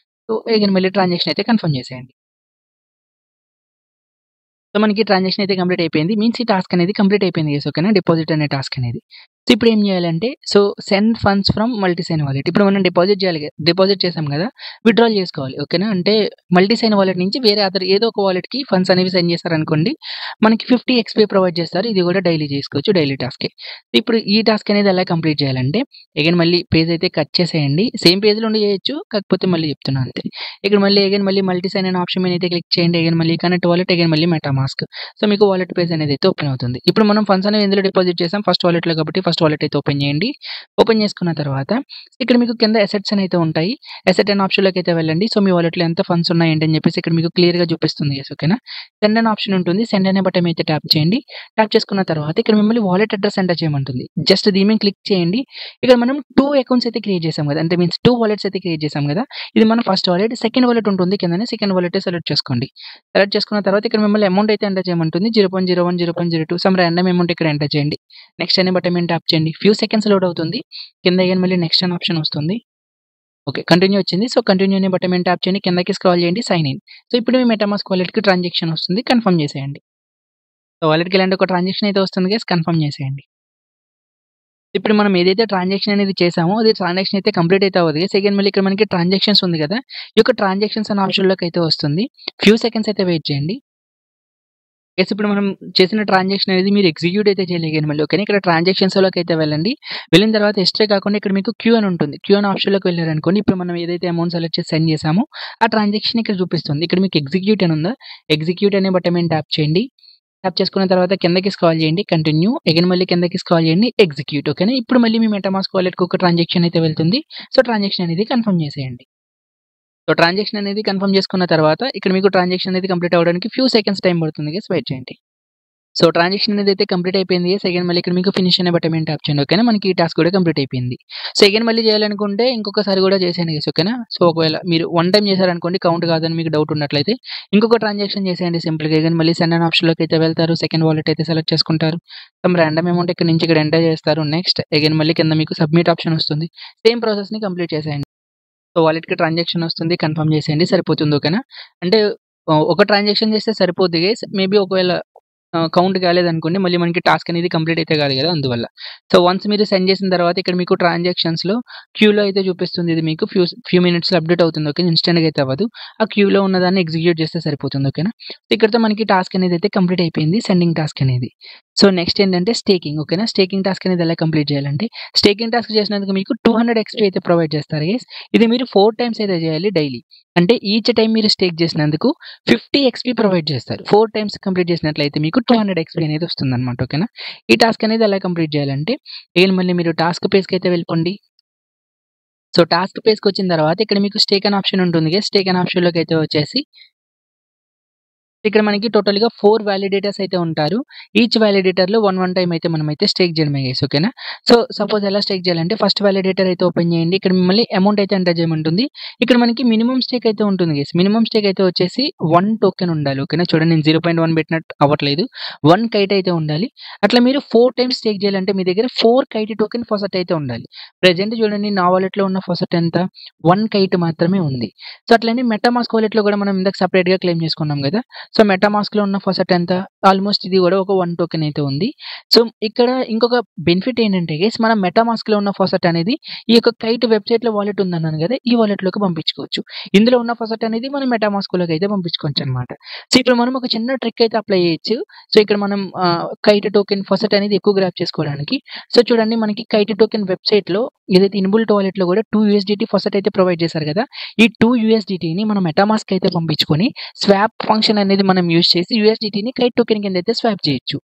సో అగైన్ మళ్ళీ ట్రాన్సాక్షన్ అయితే కన్ఫర్మ్ చేసేయండి. సో మనకి ట్రాన్సాక్షన్ అయితే కంప్లీట్ అయిపోయింది. మీన్స్ ఈ టాస్క్ అనేది కంప్లీట్ అయిపోయింది గైస్. ఓకేనా. డిపాజిట్ అనే టాస్క్ అనేది. సో ఇప్పుడు ఏం చేయాలంటే so send funds from multisig wallet. ఇప్పుడు మనం డిపాజిట్ చేయాలి. డిపాజిట్ చేసాం కదా! విత్‌డ్రాల్ చేసుకోవాలి. ఓకేనా. అంటే మల్టీసైన్ వాలెట్ నుంచి వేరే అదర్ ఏదో ఒక వాలెట్‌కి ఫండ్స్ అనేవి సెండ్ చేశారనుకోండి. మనకి 50 ఎక్స్‌పీ ప్రొవైడ్ చేస్తారు. ఇది కూడా డైలీ చేసుకోవచ్చు. డైలీ టాస్కే. ఇప్పుడు ఈ టాస్క్ అనేది ఎలా కంప్లీట్ చేయాలంటే అగైన్ మళ్ళీ పేజ్ అయితే కట్ చేసేయండి. సేమ్ పేజ్‌లో ఉండి చేయొచ్చు. కాకపోతే మళ్ళీ చెప్తున్నా అంతే. ఇక్కడ అగైన్ మళ్ళీ మల్టీసైన్ అనే ఆప్షన్ మీద అయితే క్లిక్ చేయండి. అగైన్ మళ్ళీ కనెక్ట్ వాలెట్, అగైన్ మళ్ళీ మెటామాస్క్. సో మీకు వాలెట్ పేజ్ అనేది అయితే ఓపెన్ అవుతుంది. ఇప్పుడు మనం ఫండ్స్ అనేవి ఎందులో డిపాజిట్ చేసాం? ఫస్ట్ వాలెట్‌లో కాబట్టి ఫస్ట్ వాలెట్ అయితే ఓపెన్ చేయండి. ఓపెన్ చేసుకున్న తర్వాత ఇక్కడ మీకు కింద అసెట్స్ అని అయితే ఉంటాయి. అసెట్ అనే ఆప్షన్‌లోకి అయితే వెళ్ళండి. సో మీ వాలెట్‌లో ఎంత ఫండ్స్ ఉన్నాయి ఏంటి అని చెప్పేసి ఇక్కడ మీకు క్లియర్‌గా చూపిస్తుంది గైస్. ఓకేనా. సెండ్ అనే ఆప్షన్ ఉంటుంది. సెండ్ అనే బటన్ అయితే ట్యాప్ చేయండి. ట్యాప్ చేసుకున్న తర్వాత ఇక్కడ మిమ్మల్ని వాలెట్ అడ్రెస్ ఎంటర్ చేయమంటుంది. జస్ట్ దీని మీద క్లిక్ చేయండి. ఇక్కడ మనం 2 అకౌంట్స్ అయితే క్రియేట్ చేసాం కదా! అంటే మీన్స్ 2 వాలెట్స్ అయితే క్రియేట్ చేసాం కదా! ఇది మన ఫస్ట్ వాలెట్. సెకండ్ వాలెట్ ఉంటుంది కిందనే. సెకండ్ వాలెట్ సెలెక్ట్ చేసుకోండి. సెలెక్ట్ చేసుకున్న తర్వాత ఇక్కడ మిమ్మల్ని అమౌంట్ అయితే ఎంటర్ చేయమంటుంది. 0.01, 0.02 సమ్ రాండమ్ అమౌంట్ ఇక్కడ ఎంటర్ చేయండి. నెక్స్ట్ అనే బటన్ మీద ట్యాప్ చేయండి. ఫ్యూ సెకండ్స్ లోడ్ అవుతుంది. కింద అగైన్ మళ్ళీ నెక్స్ట్ అనే ఆప్షన్ వస్తుంది. ఓకే. కంటిన్యూ వచ్చింది. సో కంటిన్యూ అనే బటన్ మీద ట్యాప్ చేయండి. కిందకి స్క్రాల్ చేయండి. Sign in. సో ఇప్పుడు మీ మెటామాస్క్ వాలెట్‌కి ట్రాన్సాక్షన్ వస్తుంది. కన్ఫర్మ్ చేసేయండి. సో వాలెట్‌కి ఇలాంటి ఒక ట్రాన్సాక్షన్ అయితే వస్తుంది గైస్. కన్ఫర్మ్ చేసేయండి. ఇప్పుడు మనం ఏదైతే ట్రాన్సాక్షన్ అనేది చేసామో అది ట్రాన్సాక్షన్ అయితే కంప్లీట్ అయితే అవ్వదు గైస్. అగైన్ మళ్ళీ ఇక్కడ మనకి ట్రాన్సాక్షన్స్ ఉంది కదా! ఈ యొక్క ట్రాన్సాక్షన్స్ అనే ఆప్షన్‌లోకి అయితే వస్తుంది. ఫ్యూ సెకండ్స్ అయితే వెయిట్ చేయండి. గైస్ ఇప్పుడు మనం చేసిన ట్రాన్సాక్షన్ అనేది మీరు ఎగ్జిక్యూట్ అయితే చేయలేగాని మళ్ళీ ఓకేనా. ఇక్కడ ట్రాన్సాక్షన్స్‌లోకి అయితే వెళ్ళండి. వెళ్ళిన తర్వాత హిస్టరీ కాకుండా ఇక్కడ మీకు క్యూ అని ఉంటుంది. క్యూ అనే ఆప్షన్‌లోకి వెళ్లారనుకోండి. ఇప్పుడు మనం ఏదైతే అమౌంట్ సెలెక్ట్ చేసి సెండ్ చేసామో ఆ ట్రాన్సాక్షన్ ఇక్కడ చూపిస్తుంది. ఇక్కడ మీకు ఎగ్జిక్యూట్ అని ఉందా? ఎగ్జిక్యూట్ అనే బటన్ మీద ట్యాప్ చేయండి. ట్యాప్ చేసుకున్న తర్వాత కిందకి స్క్రాల్ చేయండి. కంటిన్యూ. అగైన్ మళ్ళీ కిందకి స్క్రాల్ చేయండి. ఎగ్జిక్యూట్. ఓకేనా. ఇప్పుడు మళ్ళీ మీ మెటామాస్క్ వాలెట్‌కి ఒక ట్రాన్సాక్షన్ అయితే వెళ్తుంది. సో ట్రాన్సాక్షన్ అనేది కన్ఫర్మ్ చేసేయండి. సో ట్రాన్సాక్షన్ అనేది కన్ఫర్మ్ చేసుకున్న తర్వాత ఇక్కడ మీకు ట్రాన్సాక్షన్ అనేది కంప్లీట్ అవ్వడానికి ఫ్యూ సెకండ్స్ టైం పడుతుంది గైస్. వెయిట్ చేయండి. సో ట్రాన్సాక్షన్ అనేది అయితే కంప్లీట్ అయిపోయింది గైస్. అగైన్ మళ్ళీ ఇక్కడ మీకు ఫినిష్ అనే బటన్ మీద ట్యాప్ చేయండి. ఓకేనా. మనకి ఈ టాస్క్ కూడా కంప్లీట్ అయిపోయింది. సో అగైన్ మళ్ళీ చేయాలనుకుంటే ఇంకొకసారి కూడా చేసేయండి గైస్. ఓకేనా. సో ఒకవేళ మీరు వన్ టైమ్ చేశారనుకోండి కౌంట్ కాదని మీకు డౌట్ ఉన్నట్లయితే ఇంకొక ట్రాన్సాక్షన్ చేసేయండి సింపుల్‌గా. అగైన్ మళ్ళీ సెండ్ అనే ఆప్షన్‌లోకి అయితే వెళ్తారు. సెకండ్ వాలెట్ అయితే సెలెక్ట్ చేసుకుంటారు. సమ్ రాండమ్ అమౌంట్ ఇక్కడ నుంచి ఇక్కడ ఎంటర్ చేస్తారు. నెక్స్ట్ అగైన్ మళ్ళీ కింద మీకు సబ్మిట్ ఆప్షన్ వస్తుంది. సేమ్ ప్రాసెస్‌ని కంప్లీట్ చేసేయండి. సో వాలెట్‌కి ట్రాన్సాక్షన్ వస్తుంది. కన్ఫర్మ్ చేసేయండి. సరిపోతుంది. ఓకేనా. అంటే ఒక ట్రాన్సాక్షన్ చేస్తే సరిపోద్ది గైస్. మేబీ ఒకవేళ కౌంట్ కాలేదనుకోండి మళ్ళీ మనకి టాస్క్ అనేది కంప్లీట్ అయితే కాదు కదా! అందువల్ల. సో, వన్స్ మీరు సెండ్ చేసిన తర్వాత ఇక్కడ మీకు ట్రాన్సాక్షన్స్‌లో క్యూలో అయితే చూపిస్తుంది. ఇది మీకు ఫ్యూ మినిట్స్‌లో అప్డేట్ అవుతుంది. ఓకేనా. ఇన్‌స్టాంట్‌గా అయితే అవ్వదు. ఆ క్యూలో ఉన్నదాన్ని ఎగ్జిక్యూట్ చేస్తే సరిపోతుంది. ఓకేనా. ఇక్కడితో మనకి టాస్క్ అనేది అయితే కంప్లీట్ అయిపోయింది. సెండింగ్ టాస్క్ అనేది. సో, నెక్స్ట్ ఏంటంటే స్టేకింగ్. ఓకేనా. స్టేకింగ్ టాస్క్ అనేది ఎలా కంప్లీట్ చేయాలంటే స్టేకింగ్ టాస్క్ చేసినందుకు మీకు 200 ఎక్స్‌పీ అయితే ప్రొవైడ్ చేస్తారు గైస్. ఇది మీరు 4 టైమ్స్ అయితే చేయాలి డైలీ. అంటే ఈచ్ టైమ్ మీరు స్టేక్ చేసినందుకు 50 ఎక్స్‌పీ ప్రొవైడ్ చేస్తారు. 4 టైమ్స్ కంప్లీట్ చేసినట్లయితే మీకు 200 ఎక్స్‌పీ అనేది వస్తుందన్నమాట. ఓకేనా. ఈ టాస్క్ అనేది ఎలా కంప్లీట్ చేయాలంటే అగైన్ మళ్ళీ మీరు టాస్క్ పేజ్‌కి అయితే వెళ్ళిపోండి. సో, టాస్క్ పేజ్‌కి వచ్చిన తర్వాత ఇక్కడ మీకు స్టేక్ అనే ఆప్షన్ ఉంటుంది గైస్. స్టేక్ అనే ఆప్షన్‌లోకి అయితే వచ్చేసి ఇక్కడ మనకి టోటల్‌గా 4 వాలిడేటర్స్ అయితే ఉంటారు. ఈచ్ వాలిడేటర్‌లో 1 టైమ్ అయితే మనమైతే స్టేక్ చేయడమే గైస్. ఓకేనా. సో, సపోజ్ ఎలా స్టేక్ చేయాలంటే ఫస్ట్ వాలిడేటర్ అయితే ఓపెన్ చేయండి. ఇక్కడ మిమ్మల్ని అమౌంట్ అయితే ఎంటర్ చేయమంటుంది. ఇక్కడ మనకి మినిమమ్ స్టేక్ అయితే ఉంటుంది గైస్. మినిమమ్ స్టేక్ అయితే వచ్చేసి 1 టోకెన్ ఉండాలి. ఓకేనా. చూడండి నేను 0.1 పెట్టినట్టు అవ్వట్లేదు. 1 కైట్ అయితే ఉండాలి. అట్లా మీరు 4 టైమ్స్ స్టేక్ చేయాలంటే మీ దగ్గర 4 కైట్ టోకెన్ ఫాసెట్ అయితే ఉండాలి. ప్రెజెంట్ చూడండి నా వాలెట్‌లో ఉన్న ఫాసెట్ ఎంత? 1 కైట్ మాత్రమే ఉంది. సో, అట్లనే మెటామాస్క్ వాలెట్‌లో కూడా మనం ఇందాక సెపరేట్‌గా క్లెయిమ్ చేసుకున్నాం కదా! సో, మెటామాస్క్‌లో ఉన్న ఫాసెట్ ఎంత? ఆల్‌మోస్ట్ ఇది కూడా ఒక 1 టోకెన్ అయితే ఉంది. సో, ఇక్కడ ఇంకొక బెనిఫిట్ ఏంటంటే గైస్ మనం మెటామాస్క్‌లో ఉన్న ఫాసెట్ అనేది ఈ యొక్క కైట్ వెబ్‌సైట్‌లో వాలెట్ ఉందన్నాను కదా! ఈ వాలెట్‌లోకి పంపించుకోవచ్చు. ఇందులో ఉన్న ఫాసెట్ అనేది మనం మెటామాస్క్‌లోకి అయితే పంపించుకోవచ్చనమాట. సో, ఇప్పుడు మనం ఒక చిన్న ట్రిక్ అయితే అప్లై చేయొచ్చు. సో, ఇక్కడ మనం కైట్ టోకెన్ ఫాసెట్ అనేది ఎక్కువ గ్రాబ్ చేసుకోవడానికి. సో, చూడండి మనకి కైట్ టోకెన్ వెబ్‌సైట్‌లో ఏదైతే ఇన్‌బుల్ట్ వాలెట్‌లో కూడా 2 యూఎస్‌డిటీ ఫాసెట్ అయితే ప్రొవైడ్ చేశారు కదా! ఈ 2 యూఎస్‌డిటీని మనం మెటామాస్క్ అయితే పంపించుకొని స్వాప్ ఫంక్షన్ అనేది మనం యూజ్ చేసి యూఎస్‌డిటీని కైట్ టోకెన్ కింద అయితే స్వాప్ చేయొచ్చు.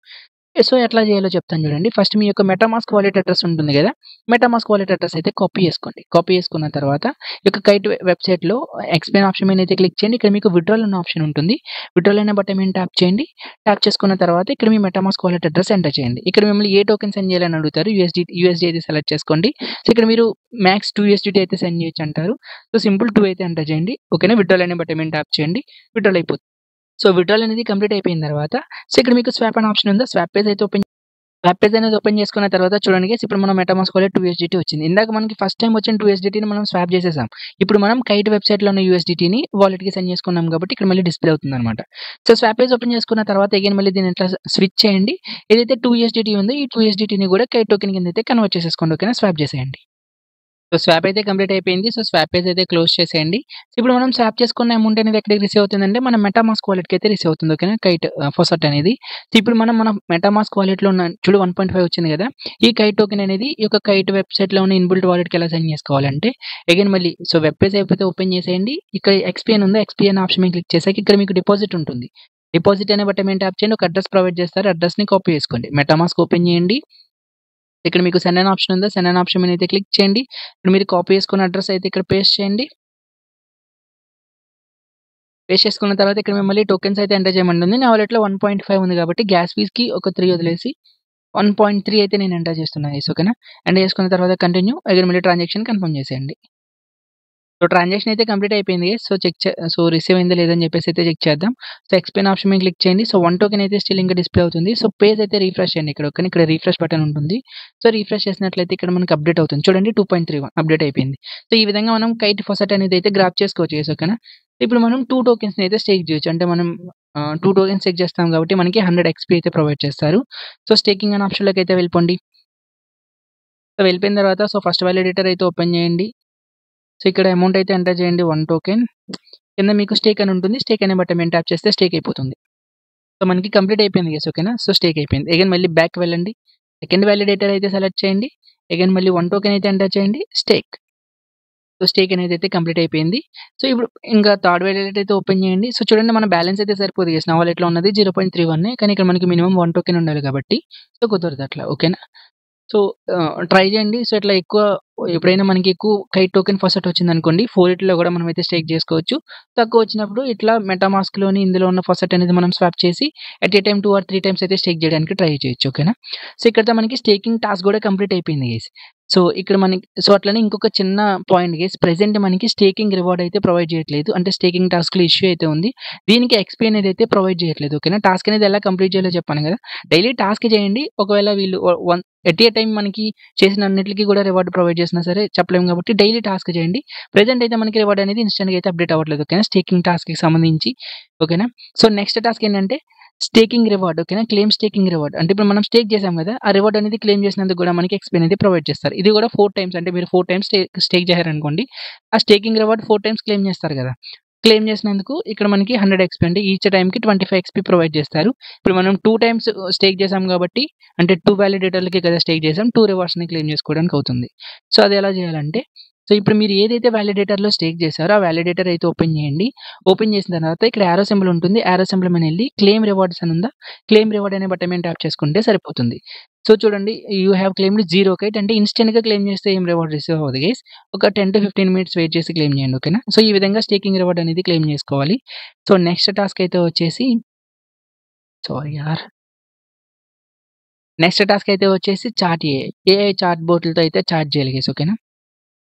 సో, ఎట్లా చేయాలో చెప్తాను చూడండి. ఫస్ట్ మీ యొక్క మెటామాస్క్ వాలెట్ అడ్రెస్ ఉంటుంది కదా! మెటామాస్క్ వాలెట్ అడ్రెస్ అయితే కాపీ చేసుకోండి. కాపీ చేసుకున్న తర్వాత ఈ యొక్క కైట్ వెబ్‌సైట్‌లో ఎక్స్‌ప్లెయిన్ ఆప్షన్ మీద అయితే క్లిక్ చేయండి. ఇక్కడ మీకు విత్‌డ్రాల్ అనే ఆప్షన్ ఉంటుంది. విత్‌డ్రాల్ అనే బటన్ మీద ట్యాప్ చేయండి. ట్యాప్ చేసుకున్న తర్వాత ఇక్కడ మీ మెటామాస్క్ వాలెట్ అడ్రెస్ ఎంటర్ చేయండి. ఇక్కడ మిమ్మల్ని ఏ టోకెన్ సెండ్ చేయాలని అడుగుతారు. యూఎస్‌డి అయితే సెలెక్ట్ చేసుకోండి. సో, ఇక్కడ మీరు మాక్స్ 2 యూఎస్‌డిటీ అయితే సెండ్ చేయొచ్చు అంటారు. సో, సింపుల్ 2 అయితే ఎంటర్ చేయండి. ఓకేనా. విత్‌డ్రాల్ అనే బటన్ మీద ట్యాప్ చేయండి. విత్‌డ్రాల్ అయిపోతుంది. సో, విత్‌డ్రాల్ అనేది కంప్లీట్ అయిపోయిన తర్వాత సో, ఇక్కడ మీకు స్వాప్ అనే ఆప్షన్ ఉందా? స్వాప్ పేజ్ అయితే స్వాప్ పేజ్ అనేది ఓపెన్ చేసుకున్న తర్వాత చూడండి గైస్ ఇప్పుడు మనం మెటామాస్క్ వాలెట్ 2 యూఎస్‌డిటీ వచ్చింది. ఇందాక మనకి ఫస్ట్ టైమ్ వచ్చిన 2 యూఎస్‌డిటీని మనం స్వాప్ చేసేసాం. ఇప్పుడు మనం కైట్ వెబ్‌సైట్‌లో ఉన్న యూఎస్‌డిటీని వాలెట్‌కి సెండ్ చేసుకున్నాం కాబట్టి ఇక్కడ మళ్ళీ డిస్‌ప్లే అవుతుందన్నమాట. సో, స్వాప్ పేజ్ ఓపెన్ చేసుకున్న తర్వాత అగైన్ మళ్ళీ దీన్ని ఇట్లా స్విచ్ చేయండి. ఏదైతే 2 యూఎస్‌డిటీ ఉందో ఈ 2 యూఎస్‌డిటీని కూడా కైట్ టోకెన్ కింద అయితే కన్వర్ట్ చేసేసుకోండి. ఓకేనా. స్వాప్ చేసేయండి. సో, స్వాప్ అయితే కంప్లీట్ అయిపోయింది. సో, స్వాప్ పేజ్ అయితే క్లోజ్ చేసేయండి. సో, ఇప్పుడు మనం స్వాప్ చేసుకున్న అమౌంట్ అనేది ఎక్కడికి రిసీవ్ అవుతుందంటే మన మెటామాస్క్ వాలెట్‌కి అయితే రిసీవ్ అవుతుంది. ఓకేనా. కైట్ ఫాసెట్ అనేది. సో, ఇప్పుడు మన మెటామాస్క్ వాలెట్‌లో ఉన్న చూడు 1.5 వచ్చింది కదా! ఈ కైట్ టోకెన్ అనేది ఈ యొక్క కైట్ వెబ్‌సైట్‌లో ఉన్న ఇన్‌బుల్ట్ వాలెట్‌కి ఎలా సెండ్ చేసుకోవాలంటే అగైన్ మళ్ళీ సో, వెబ్ పేజ్ అయిపోతే ఓపెన్ చేసేయండి. ఇక్కడ ఎక్స్‌పీ అని ఉందా? ఎక్స్‌పీ అనే ఆప్షన్ మీద క్లిక్ చేసాక ఇక్కడ మీకు డిపాజిట్ ఉంటుంది. డిపాజిట్ అనే బటన్ మీద ట్యాప్ చేయండి. ఒక అడ్రెస్ ప్రొవైడ్ చేస్తారు. అడ్రెస్‌ని కాపీ చేసుకోండి. మెటామాస్క్ ఓపెన్ చేయండి. ఇక్కడ మీకు సెండ్ అనే ఆప్షన్ ఉందా? సెండ్ అనే ఆప్షన్ మీద అయితే క్లిక్ చేయండి. ఇప్పుడు మీరు కాపీ చేసుకున్న అడ్రెస్ అయితే ఇక్కడ పేస్ట్ చేయండి. పేస్ట్ చేసుకున్న తర్వాత ఇక్కడ మిమ్మల్ని టోకెన్స్ అయితే ఎంటర్ చేయమంటుంది. నా వాలెట్‌లో 1.5 ఉంది కాబట్టి గ్యాస్ ఫీస్‌కి ఒక 3 వదిలేసి 1.3 అయితే నేను ఎంటర్ చేస్తున్నా గైస్. ఓకేనా. ఎంటర్ చేసుకున్న తర్వాత కంటిన్యూ అగైన్ మళ్ళీ ట్రాన్సాక్షన్ కన్ఫర్మ్ చేసేయండి. సో, ట్రాన్సాక్షన్ అయితే కంప్లీట్ అయిపోయింది గైస్. సో, రిసీవ్ అయిందా లేదా అని చెప్పేసి అయితే చెక్ చేద్దాం. సో, ఎక్స్‌ప్లెయిన్ ఆప్షన్ మీద క్లిక్ చేయండి. సో, 1 టోకెన్ అయితే స్టిల్ ఇంకా డిస్‌ప్లే అవుతుంది. సో, పేజ్ అయితే రిఫ్రెష్ చేయండి ఇక్కడ. ఓకేనా. ఇక్కడ రిఫ్రెష్ బటన్ ఉంటుంది. సో, రిఫ్రెష్ చేసినట్లయితే ఇక్కడ మనకి అప్డేట్ అవుతుంది. చూడండి 2.31 అప్డేట్ అయిపోయింది. సో, ఈ విధంగా మనం కైట్ ఫాసెట్ అనేది అయితే గ్రాబ్ చేసుకోవచ్చు గైస్. ఓకేనా. ఇప్పుడు మనం 2 టోకెన్స్‌ని అయితే స్టేక్ చేయొచ్చు. అంటే మనం 2 టోకెన్స్ స్టేక్ చేస్తాం కాబట్టి మనకి 100 ఎక్స్‌పీ అయితే ప్రొవైడ్ చేస్తారు. సో, స్టేకింగ్ అనే ఆప్షన్‌లోకి అయితే వెళ్ళిపోండి. సో, వెళ్ళిపోయిన తర్వాత సో, ఫస్ట్ వాలిడేటర్ అయితే ఓపెన్ చేయండి. సో, ఇక్కడ అమౌంట్ అయితే ఎంటర్ చేయండి 1 టోకెన్. కింద మీకు స్టేక్ అని ఉంటుంది. స్టేక్ అనే బటన్ మీద ట్యాప్ చేస్తే స్టేక్ అయిపోతుంది. సో, మనకి కంప్లీట్ అయిపోయింది గైస్. ఓకేనా. సో, స్టేక్ అయిపోయింది. అగైన్ మళ్ళీ బ్యాక్ వెళ్ళండి. సెకండ్ వాలిడేటర్ అయితే సెలెక్ట్ చేయండి. అగైన్ మళ్ళీ 1 టోకెన్ అయితే ఎంటర్ చేయండి. స్టేక్. సో, స్టేక్ అనేది అయితే కంప్లీట్ అయిపోయింది. సో, ఇప్పుడు ఇంకా థర్డ్ వాలిడేటర్ అయితే ఓపెన్ చేయండి. సో, చూడండి మన బ్యాలెన్స్ అయితే సరిపోదు గైస్. నా వాలెట్‌లో ఉన్నది 0.31 కానీ ఇక్కడ మనకి మినిమమ్ 1 టోకెన్ ఉండాలి కాబట్టి సో, కుదరదు అట్లా. ఓకేనా. సో, ట్రై చేయండి. సో, ఇట్లా ఎప్పుడైనా మనకి ఎక్కువ కైట్ టోకెన్ ఫాసెట్ వచ్చిందనుకోండి, 4 కూడా మనమైతే స్టేక్ చేసుకోవచ్చు. తక్కువ వచ్చినప్పుడు ఇట్లా మెటామాస్క్‌లోని ఇందులో ఉన్న ఫాసెట్ అనేది మనం స్వాప్ చేసి at a time 2 or 3 times అయితే స్టేక్ చేయడానికి ట్రై చేయొచ్చు. ఓకేనా. సో, ఇక్కడితో మనకి స్టేకింగ్ టాస్క్ కూడా కంప్లీట్ అయిపోయింది గైస్. సో, ఇక్కడ మనకి సో, అట్లనే ఇంకొక చిన్న పాయింట్ గైస్ ప్రెజెంట్ మనకి స్టేకింగ్ రివార్డ్ అయితే ప్రొవైడ్ చేయట్లేదు. అంటే స్టేకింగ్ టాస్క్‌లో ఇష్యూ అయితే ఉంది. దీనికి ఎక్స్‌పీ అనేది అయితే ప్రొవైడ్ చేయట్లేదు. ఓకేనా. టాస్క్ అనేది ఎలా కంప్లీట్ చేయాలో చెప్పాను కదా! డైలీ టాస్క్ చేయండి. ఒకవేళ వీళ్ళు ఎట్ ఏ టైమ్ మనకి చేసిన అన్నిట్లికి కూడా రివార్డ్ ప్రొవైడ్ చేసినా సరే చెప్పలేము కాబట్టి డైలీ టాస్క్ చేయండి. ప్రెజెంట్ అయితే మనకి రివార్డ్ అనేది ఇన్‌స్టాంట్‌గా అయితే అప్డేట్ అవ్వట్లేదు. ఓకేనా. స్టేకింగ్ టాస్క్‌కి సంబంధించి. ఓకేనా. సో, నెక్స్ట్ టాస్క్ ఏంటంటే స్టేకింగ్ రివార్డ్ ఓకేనా. క్లెయిమ్ స్టేకింగ్ రివార్డ్ అంటే ఇప్పుడు మనం స్టేక్ చేసాం కదా, ఆ రివార్డ్ అనేది క్లెయిమ్ చేసినందుకు కూడా మనకి ఎక్స్‌పీ అనేది ప్రొవైడ్ చేస్తారు. ఇది కూడా 4 టైమ్స్ అంటే మీరు 4 టైమ్స్ స్టేక్ చేశారనుకోండి, ఆ స్టేకింగ్ రివార్డ్ 4 టైమ్స్ క్లెయిమ్ చేస్తారు కదా. క్లెయిమ్ చేసినందుకు ఇక్కడ మనకి 100 ఎక్స్‌పీ అంటే ఈచ్ టైమ్‌కి 25 ఎక్స్‌పీ ప్రొవైడ్ చేస్తారు. ఇప్పుడు మనం 2 టైమ్స్ స్టేక్ చేసాం కాబట్టి అంటే 2 వాలిడేటర్‌లకి కదా స్టేక్ చేసాం. 2 రివార్డ్స్‌ని క్లెయిమ్ చేసుకోవడానికి అవుతుంది. సో, అది ఎలా చేయాలంటే, సో, ఇప్పుడు మీరు ఏదైతే వాలిడేటర్‌లో స్టేక్ చేసారో ఆ వాలిడేటర్ అయితే ఓపెన్ చేయండి. ఓపెన్ చేసిన తర్వాత ఇక్కడ యారో సింబల్ ఉంటుంది. యారో సింబల్ మీద వెళ్లి క్లెయిమ్ రివార్డ్స్ అని ఉందా? క్లెయిమ్ రివార్డ్ అనే బటన్ మీద ట్యాప్ చేసుకుంటే సరిపోతుంది. సో, చూడండి యూ హావ్ క్లెయిమ్డ్ 0 కైట్ అంటే ఇన్‌స్టంట్‌గా క్లెయిమ్ చేస్తే ఏం రివార్డ్ రిసీవ్ అవ్వదు గైస్. ఒక 10-15 మినిట్స్ వెయిట్ చేసి క్లెయిమ్ చేయండి ఓకేనా. సో, ఈ విధంగా స్టేకింగ్ రివార్డ్ అనేది క్లెయిమ్ చేసుకోవాలి. సో, నెక్స్ట్ టాస్క్ అయితే వచ్చేసి సారీ యార్. నెక్స్ట్ టాస్క్ అయితే వచ్చేసి చాట్ ఏఐ చాట్ బోట్‌లతో అయితే చాట్ చేయాలి గైస్ ఓకేనా.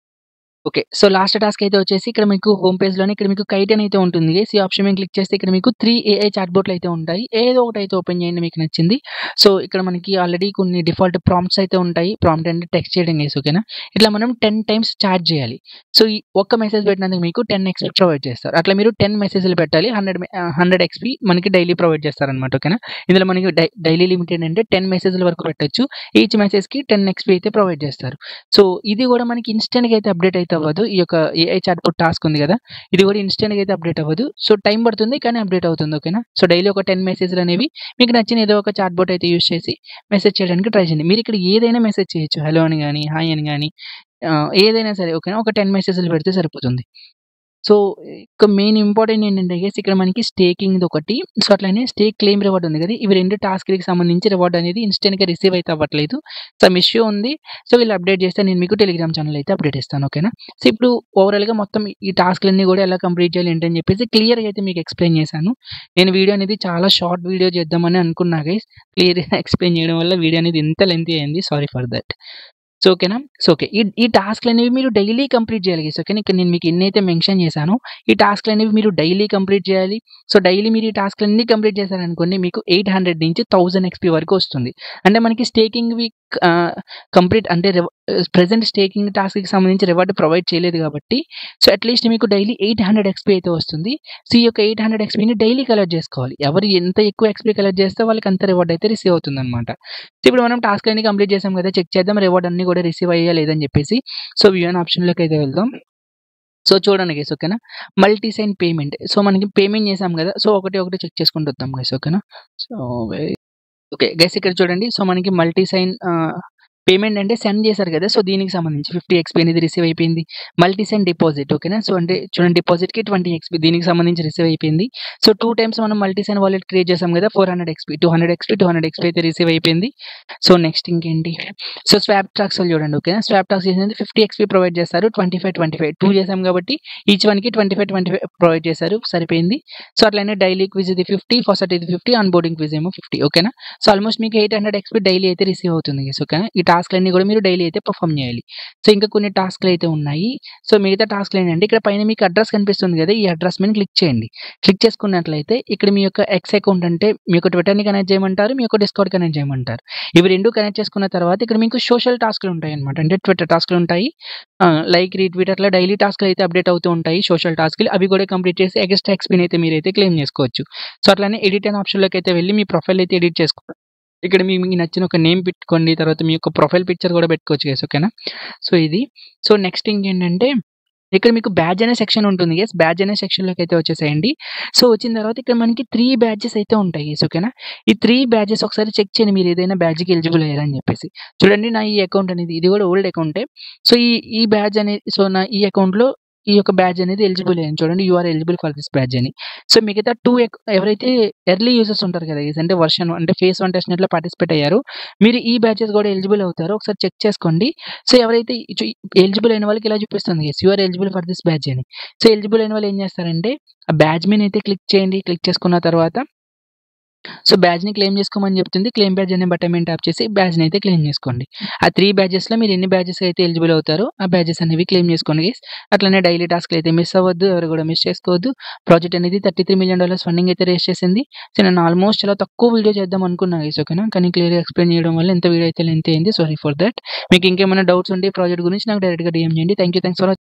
ఓకే. సో, లాస్ట్ టాస్క్ అయితే వచ్చేసి ఇక్కడ మీకు హోమ్ పేజ్‌లోనే ఇక్కడ మీకు కైట్ అని అయితే ఉంటుంది గైస్. ఈ ఆప్షన్ మీద క్లిక్ చేస్తే ఇక్కడ మీకు 3 ఏఐ చాట్ బోట్‌లు అయితే ఉంటాయి. ఏదో ఒకటి అయితే ఓపెన్ చేయండి మీకు నచ్చింది. సో, ఇక్కడ మనకి ఆల్రెడీ కొన్ని డిఫాల్ట్ ప్రాంప్ట్స్ అయితే ఉంటాయి. ప్రాంప్ట్ అంటే టెక్స్ట్ చేయడం గైస్ ఓకేనా. ఇట్లా మనం 10 టైమ్స్ చాట్ చేయాలి. సో, ఈ ఒక్క మెసేజ్ పెట్టినందుకు మీకు 10 ఎక్స్‌పీ ప్రొవైడ్ చేస్తారు. అట్లా మీరు 10 మెసేజ్‌లు పెట్టాలి. 100 ఎక్స్‌పీ మనకి డైలీ ప్రొవైడ్ చేస్తారనమాట ఓకేనా. ఇందులో మనకి డైలీ లిమిట్ ఏంటంటే 10 మెసేజ్‌ల వరకు పెట్టొచ్చు. ఈచ్ మెసేజ్‌కి 10 ఎక్స్‌పీ అయితే ప్రొవైడ్ చేస్తారు. సో, ఇది కూడా మనకి ఇన్‌స్టంట్‌గా అయితే అప్డేట్ అయితే అవ్వదు. ఈ యొక్క ఏఐ చాట్ బోట్ టాస్క్ ఉంది కదా, ఇది కూడా ఇన్‌స్టంట్‌గా అయితే అప్డేట్ అవ్వదు. సో, టైం పడుతుంది కానీ అప్డేట్ అవుతుంది ఓకేనా. సో, డైలీ ఒక 10 మెసేజ్‌లు అనేవి మీకు నచ్చిన ఏదో ఒక చాట్ బోట్ అయితే యూజ్ చేసి మెసేజ్ చేయడానికి ట్రై చేయండి. మీరు ఇక్కడ ఏదైనా మెసేజ్ చేయొచ్చు. హలో అని గాని, హాయ్ అని గాని ఏదైనా సరే ఓకేనా. ఒక 10 మెసేజ్‌లు పెడితే సరిపోతుంది. సో, ఇక మెయిన్ ఇంపార్టెంట్ ఏంటంటే గైస్ ఇక్కడ మనకి స్టేకింగ్‌ది ఒకటి. సో, అట్లనే స్టేక్ క్లెయిమ్ రివార్డ్ ఉంది కదా, ఇవి 2 టాస్క్‌లకి సంబంధించి రివార్డ్ అనేది ఇన్‌స్టంట్‌గా రిసీవ్ అయితే అవ్వట్లేదు. సమ్ ఇష్యూ ఉంది. సో, వీళ్ళు అప్డేట్ చేస్తే నేను మీకు టెలిగ్రామ్ ఛానెల్ అయితే అప్డేట్ ఇస్తాను ఓకేనా. సో, ఇప్పుడు ఓవరాల్‌గా మొత్తం ఈ టాస్క్‌లన్నీ కూడా ఎలా కంప్లీట్ చేయాలి ఏంటని చెప్పేసి క్లియర్‌గా అయితే మీకు ఎక్స్‌ప్లెయిన్ చేశాను. నేను వీడియో అనేది చాలా షార్ట్ వీడియో చేద్దామని అనుకున్నా గైస్. క్లియర్‌గా ఎక్స్‌ప్లెయిన్ చేయడం వల్ల వీడియో అనేది ఇంత లెంతీ అయింది. Sorry for that. సో, ఓకేనా. So, okay. ఈ టాస్క్‌లనేవి మీరు డైలీ కంప్లీట్ చేయాలి గైస్ ఓకేనా. ఇక్కడ నేను మీకు ఎన్నైతే మెన్షన్ చేశానో ఈ టాస్క్‌లనేవి మీరు డైలీ కంప్లీట్ చేయాలి. సో, డైలీ మీరు ఈ టాస్క్‌లన్నీ కంప్లీట్ చేశారనుకోండి మీకు 800 నుంచి 1000 ఎక్స్‌పీ వరకు వస్తుంది. అంటే మనకి స్టేకింగ్‌వి కంప్లీట్ అంటే ప్రెజెంట్ స్టేకింగ్ టాస్క్‌కి సంబంధించి రివార్డ్ ప్రొవైడ్ చేయలేదు కాబట్టి సో, అట్‌లీస్ట్ మీకు డైలీ 800 ఎక్స్‌పీ అయితే వస్తుంది. సో, ఈ యొక్క 800 ఎక్స్‌పీని డైలీ కలెక్ట్ చేసుకోవాలి. ఎవరు ఎంత ఎక్కువ ఎక్స్‌పీ కలెక్ట్ చేస్తే వాళ్ళకి అంత రివార్డ్ అయితే రిసీవ్ అవుతుందన్నమాట. సో, ఇప్పుడు మనం టాస్క్‌లన్నీ కంప్లీట్ చేసాం కదా, చెక్ చేద్దాం రివార్డ్ అన్నీ కూడా రిసీవ్ అయ్యాయా లేదని చెప్పేసి. సో, వ్యూ అని ఆప్షన్‌లోకి అయితే వెళ్దాం. సో, చూడండి గైస్ ఓకేనా. Multi sign payment. సో, మనకి పేమెంట్ చేసాం కదా, సో, ఒకటి చెక్ చేసుకుంటూ వద్దాం గైస్ ఓకేనా. So, okay. గైస్ ఇక్కడ చూడండి. సో, మనకి మల్టీ సైన్ పేమెంట్ అంటే సెండ్ చేశారు కదా, సో, దీనికి సంబంధించి 50 ఎక్స్‌పీ అనేది రిసీవ్ అయిపోయింది. మల్టీ సైన్ డిపాజిట్ ఓకేనా. సో, అంటే చూడండి డిపాజిట్‌కి 20 ఎక్స్‌పీ దీనికి సంబంధించి రిసీవ్ అయిపోయింది. సో, 2 టైమ్స్ మనం మల్టీ సైన్ వాలెట్ క్రియేట్ చేసాం కదా, 400 ఎక్స్‌పీ, 200 ఎక్స్‌పీ, 200 ఎక్స్‌పీ అయితే రిసీవ్ అయిపోయింది. సో, నెక్స్ట్ ఇంకేంటి. సో, స్వాప్ టాక్స్‌లు చూడండి ఓకేనా. స్వాప్ టాక్స్ చేసేది 50 ఎక్స్‌పీ ప్రొవైడ్ చేస్తారు. 25 2 చేసాం కాబట్టి ఈచ్ వన్‌కి 25 ప్రొవైడ్ చేశారు. సరిపోయింది. సో, అట్లనే డైలీ క్విజ్ ఇది 50, ఫస్ట్ ఇది 50, ఆన్‌బోర్డింగ్ క్విజ్ ఏమో 50 ఓకేనా. సో, ఆల్మోస్ట్ మీకు 800 ఎక్స్‌పీ డైలీ అయితే రిసీవ్ అవుతుంది గైస్ ఓకేనా. ఈ టాస్క్‌లన్నీ కూడా మీరు డైలీ అయితే పర్ఫార్మ్ చేయాలి. సో, ఇంకా కొన్ని టాస్క్‌లు అయితే ఉన్నాయి. సో, మిగతా టాస్క్‌లు ఏంటంటే ఇక్కడ పైన మీకు అడ్రెస్ కనిపిస్తుంది కదా, ఈ అడ్రెస్ మీద క్లిక్ చేయండి. క్లిక్ చేసుకున్నట్లయితే ఇక్కడ మీ యొక్క ఎక్స్ అకౌంట్ అంటే మీ యొక్క ట్విట్టర్‌ని కనెక్ట్ చేయమంటారు. మీ యొక్క డిస్కార్డ్ కనెక్ట్ చేయమంటారు. ఇవి 2 కనెక్ట్ చేసుకున్న తర్వాత ఇక్కడ మీకు సోషల్ టాస్క్‌లు ఉంటాయన్నమాట. అంటే ట్విట్టర్ టాస్క్‌లు ఉంటాయి. లైక్, రీట్వీట్ అట్లా డైలీ టాస్క్‌లు అయితే అప్డేట్ అవుతూ ఉంటాయి. సోషల్ టాస్క్‌లు అవి కూడా కంప్లీట్ చేసి ఎక్స్ట్రా ఎక్స్‌పీని అయితే మీరైతే క్లెయిమ్ చేసుకోవచ్చు. సో, అట్లనే ఎడిట్ అనే ఆప్షన్‌లోకి అయితే వెళ్లి మీ ప్రొఫైల్ అయితే ఎడిట్ చేసుకోండి. ఇక్కడ మీకు నచ్చిన ఒక నేమ్ పెట్టుకోండి. తర్వాత మీ యొక్క ప్రొఫైల్ పిక్చర్ కూడా పెట్టుకోవచ్చు గైస్ ఓకేనా. సో, ఇది. సో, నెక్స్ట్ ఇంకేంటంటే ఇక్కడ మీకు బ్యాడ్జ్ అనే సెక్షన్ ఉంటుంది గైస్. బ్యాడ్జ్ అనే సెక్షన్‌లోకి అయితే వచ్చేసేయండి. సో, వచ్చిన తర్వాత ఇక్కడ మనకి 3 బ్యాడ్జెస్ అయితే ఉంటాయి గైస్ ఓకేనా. ఈ 3 బ్యాడ్జెస్ ఒకసారి చెక్ చేయండి మీరు ఏదైనా బ్యాడ్జ్‌కి ఎలిజిబుల్ అయ్యారా అని చెప్పేసి. చూడండి నా ఈ అకౌంట్ అనేది ఇది కూడా ఓల్డ్ అకౌంటే. సో, ఈ బ్యాడ్జ్ అనేది సో, నా ఈ అకౌంట్‌లో ఈ యొక్క బ్యాడ్జ్ అనేది ఎలిజిబుల్ అయ్యింది. చూడండి you are eligible for this badge అని. సో, మిగతా 2 ఎవరైతే ఎర్లీ యూజర్స్ ఉంటారు కదా గైస్, అంటే వర్షన్ అంటే ఫేస్ 1 టెస్ట్ నెట్‌లో పార్టిసిపేట్ అయ్యారో మీరు ఈ బ్యాడ్జెస్ కూడా ఎలిజిబుల్ అవుతారో ఒకసారి చెక్ చేసుకోండి. సో, ఎవరైతే ఎలిజిబుల్ అయిన వాళ్ళకి ఇలా చూపిస్తుంది guys you are eligible for this badge అని. సో, ఎలిజిబుల్ అయిన వాళ్ళు ఏం చేస్తారంటే ఆ బ్యాడ్జ్ మీద అయితే క్లిక్ చేయండి. క్లిక్ చేసుకున్న తర్వాత సో, బ్యాడ్జ్‌ని క్లెయిమ్ చేసుకోమని చెప్తుంది. క్లెయిమ్ బ్యాడ్జ్ అనే బటన్ మీద ట్యాప్ చేసి బ్యాడ్జ్‌ని అయితే క్లెయిమ్ చేసుకోండి. ఆ 3 బ్యాడ్జెస్‌లో మీరు ఎన్ని బ్యాడ్జెస్ అయితే ఎలిజిబుల్ అవుతారో ఆ బ్యాడ్జెస్ అనేవి క్లెయిమ్ చేసుకోండి గైస్. అట్లనే డైలీ టాస్క్‌లు అయితే మిస్ అవ్వద్దు. ఎవరు కూడా మిస్ చేసుకోవద్దు. ప్రాజెక్ట్ అనేది $33 మిలియన్ ఫండింగ్ అయితే రేస్ చేసింది. సో, నేను ఆల్మోస్ట్ చాలా తక్కువ వీడియో చేద్దాం అనుకున్నా గైస్ ఓకేనా. కానీ క్లియర్‌గా ఎక్స్‌ప్లెయిన్ చేయడం వల్ల ఇంత వీడియో అయితే లెంత్ అయింది. Sorry for that. మీకు ఇంకేమైనా డౌట్స్ ఉంటే ఈ ప్రాజెక్ట్ గురించి నాకు డైరెక్ట్‌గా డీఎం చేయండి. Thanks for